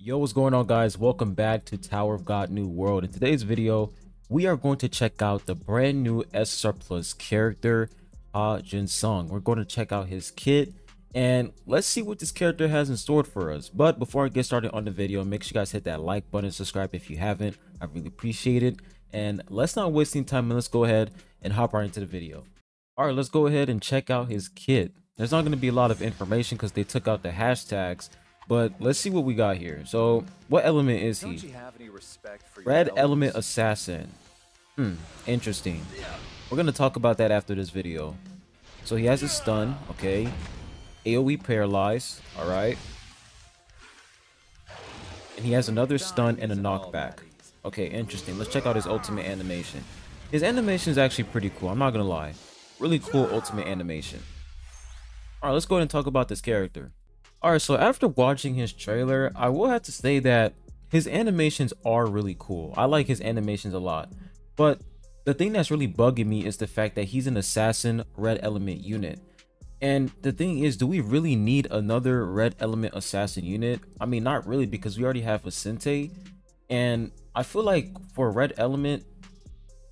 Yo, what's going on, guys? Welcome back to Tower of God New World. In today's video, we are going to check out the brand new SSR Plus character, Ha Jin Sung. We're going to check out his kit and let's see what this character has in store for us. But before I get started on the video, make sure you guys hit that like button, subscribe if you haven't. I really appreciate it. And let's not waste any time and let's go ahead and hop right into the video. All right, let's go ahead and check out his kit. There's not going to be a lot of information because they took out the hashtags. But let's see what we got here. So, what element is he? Red element assassin. Interesting. We're gonna talk about that after this video. So he has a stun, okay. AoE paralyze, alright. And he has another stun and a knockback. Okay, interesting. Let's check out his ultimate animation. His animation is actually pretty cool, I'm not gonna lie. Really cool ultimate animation. Alright, let's go ahead and talk about this character. Alright, so after watching his trailer, I will have to say that his animations are really cool. I like his animations a lot. But the thing that's really bugging me is the fact that he's an assassin red element unit. And the thing is, do we really need another red element assassin unit? I mean, not really, because we already have a Sente. And I feel like for red element,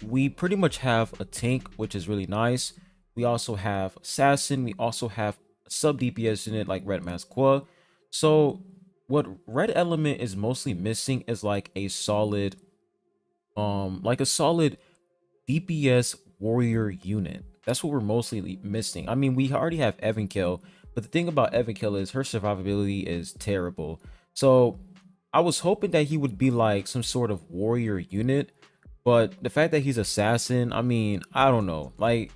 we pretty much have a tank, which is really nice. We also have assassin. We also have sub DPS unit like Red Mask Qua. So what red element is mostly missing is like a solid DPS warrior unit. That's what we're mostly missing. I mean, we already have Evankill, but the thing about Evankill is her survivability is terrible. So I was hoping that he would be like some sort of warrior unit, but the fact that he's assassin, I mean, I don't know, like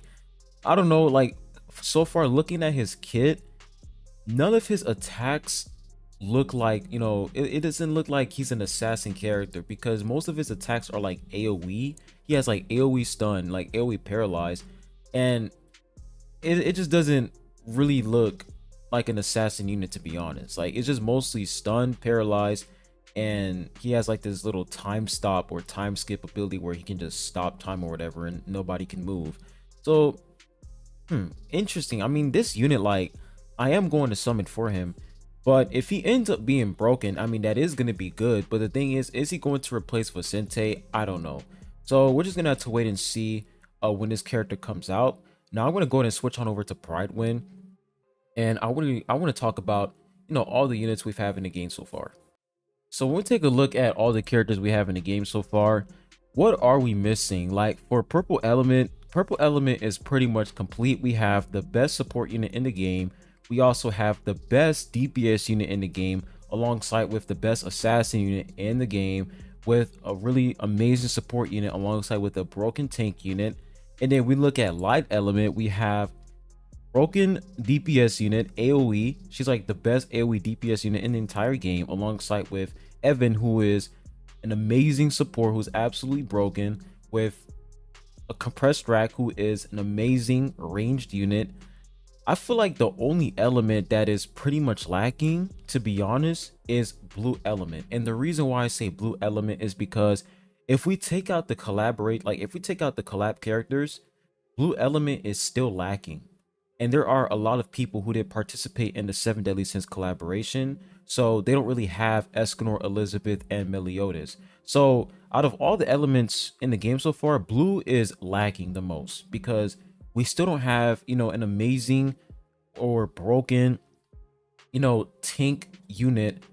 so far looking at his kit, none of his attacks look like, it doesn't look like he's an assassin character, because most of his attacks are like AoE. He has like AoE stun, like AoE paralyze, and it just doesn't really look like an assassin unit, to be honest. Like, it's just mostly stun, paralyzed, and he has like this little time stop or time skip ability where he can just stop time or whatever and nobody can move. So interesting. I mean, this unit, like, I am going to summon for him, but if he ends up being broken, I mean, that is going to be good. But the thing is he going to replace Vicente? I don't know. So we're just gonna have to wait and see when this character comes out. Now I'm gonna go ahead and switch on over to Pridewind, and I want to talk about all the units we've had in the game so far. So when we take a look at all the characters we have in the game so far, what are we missing? Like, for Purple Element is pretty much complete. We have the best support unit in the game. We also have the best DPS unit in the game, alongside with the best assassin unit in the game, with a really amazing support unit alongside with a broken tank unit. And then we look at Light Element, we have broken DPS unit, AoE. She's like the best AoE DPS unit in the entire game, alongside with Evan, who is an amazing support who's absolutely broken, with a compressed rack, who is an amazing ranged unit. I feel like the only element that is pretty much lacking, to be honest, is Blue Element. And the reason why I say Blue Element is because if we take out the collab characters, Blue Element is still lacking. And there are a lot of people who did participate in the 7 Deadly Sins collaboration, so they don't really have Escanor, Elizabeth, and Meliodas. So out of all the elements in the game so far, Blue is lacking the most, because we still don't have, an amazing or broken, tank unit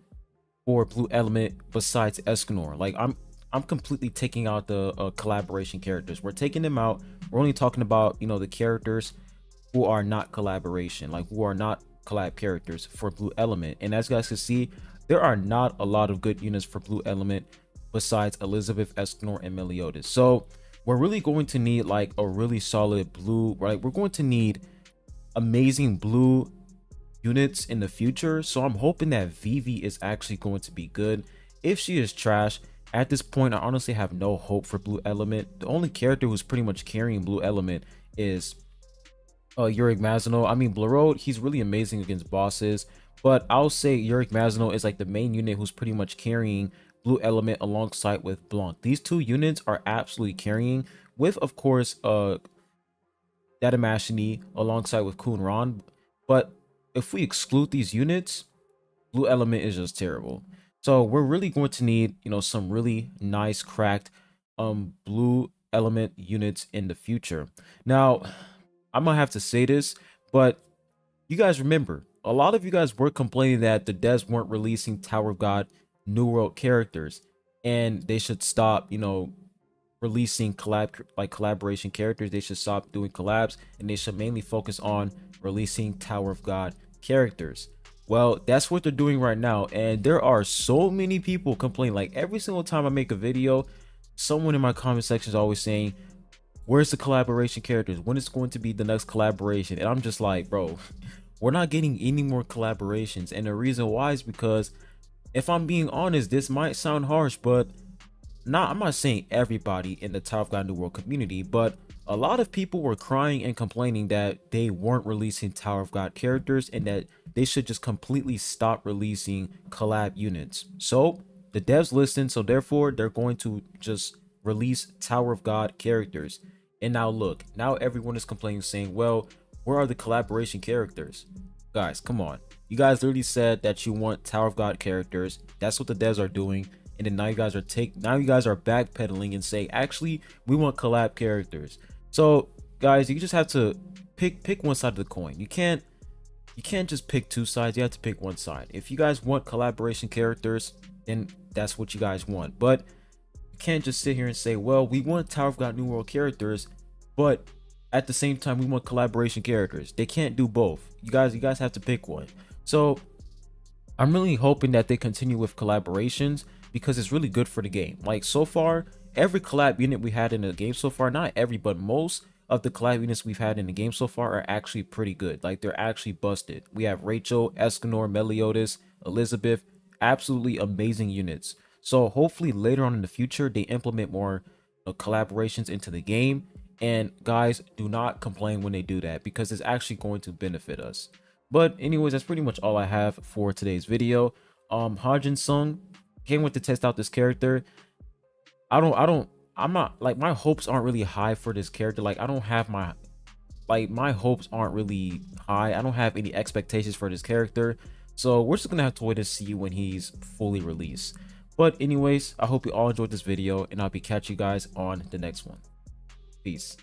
for Blue Element besides Escanor. Like, I'm completely taking out the collaboration characters. We're taking them out. We're only talking about, the characters who are not collaboration, like who are not collab characters for Blue Element. And as you guys can see, there are not a lot of good units for Blue Element besides Elizabeth, Escanor, and Meliodas. So we're really going to need like a really solid blue, right? We're going to need amazing blue units in the future. So I'm hoping that Vivi is actually going to be good. If she is trash, at this point, I honestly have no hope for Blue Element. The only character who's pretty much carrying Blue Element is Yorick Mazino. I mean, Blurode, he's really amazing against bosses, but I'll say Yorick Mazino is like the main unit who's pretty much carrying Blue Element alongside with Blanc. These two units are absolutely carrying, with of course Datamashini alongside with Kunran. But if we exclude these units, Blue Element is just terrible. So we're really going to need, some really nice cracked blue element units in the future. Now, I'm gonna have to say this, but you guys remember, a lot of you guys were complaining that the devs weren't releasing Tower of God New World characters, and they should stop, releasing collaboration characters. They should stop doing collabs, and they should mainly focus on releasing Tower of God characters. Well, that's what they're doing right now, and there are so many people complaining. Like every single time I make a video, someone in my comment section is always saying, where's the collaboration characters? When is going to be the next collaboration? And I'm just like, bro, we're not getting any more collaborations. And the reason why is because, if I'm being honest, this might sound harsh, but I'm not saying everybody in the Tower of God New World community, but a lot of people were crying and complaining that they weren't releasing Tower of God characters and that they should just completely stop releasing collab units. So the devs listened, so therefore they're going to just release Tower of God characters. And now look, now everyone is complaining, saying, well, where are the collaboration characters? Guys, come on. You guys literally said that you want Tower of God characters. That's what the devs are doing. And then now you guys are backpedaling and say, actually, we want collab characters. So guys, you just have to pick one side of the coin. You can't just pick two sides. You have to pick one side. If you guys want collaboration characters, then that's what you guys want. But you can't just sit here and say, well, we want Tower of God New World characters, but at the same time we want collaboration characters. They can't do both. You guys have to pick one. So I'm really hoping that they continue with collaborations, because it's really good for the game. Like so far, every collab unit we had in the game so far, not every, but most of the collab units we've had in the game so far are actually pretty good. Like they're actually busted. We have Rachel, Escanor, Meliodas, Elizabeth, absolutely amazing units. So hopefully later on in the future, they implement more collaborations into the game. And guys, do not complain when they do that, because it's actually going to benefit us. But anyways, that's pretty much all I have for today's video. Ha-Jin Sung, can't wait to test out this character. I'm not, like, my hopes aren't really high for this character. Like, I don't have my hopes aren't really high. I don't have any expectations for this character. So we're just gonna have to wait to see when he's fully released. But anyways, I hope you all enjoyed this video, and I'll be catching you guys on the next one. Peace.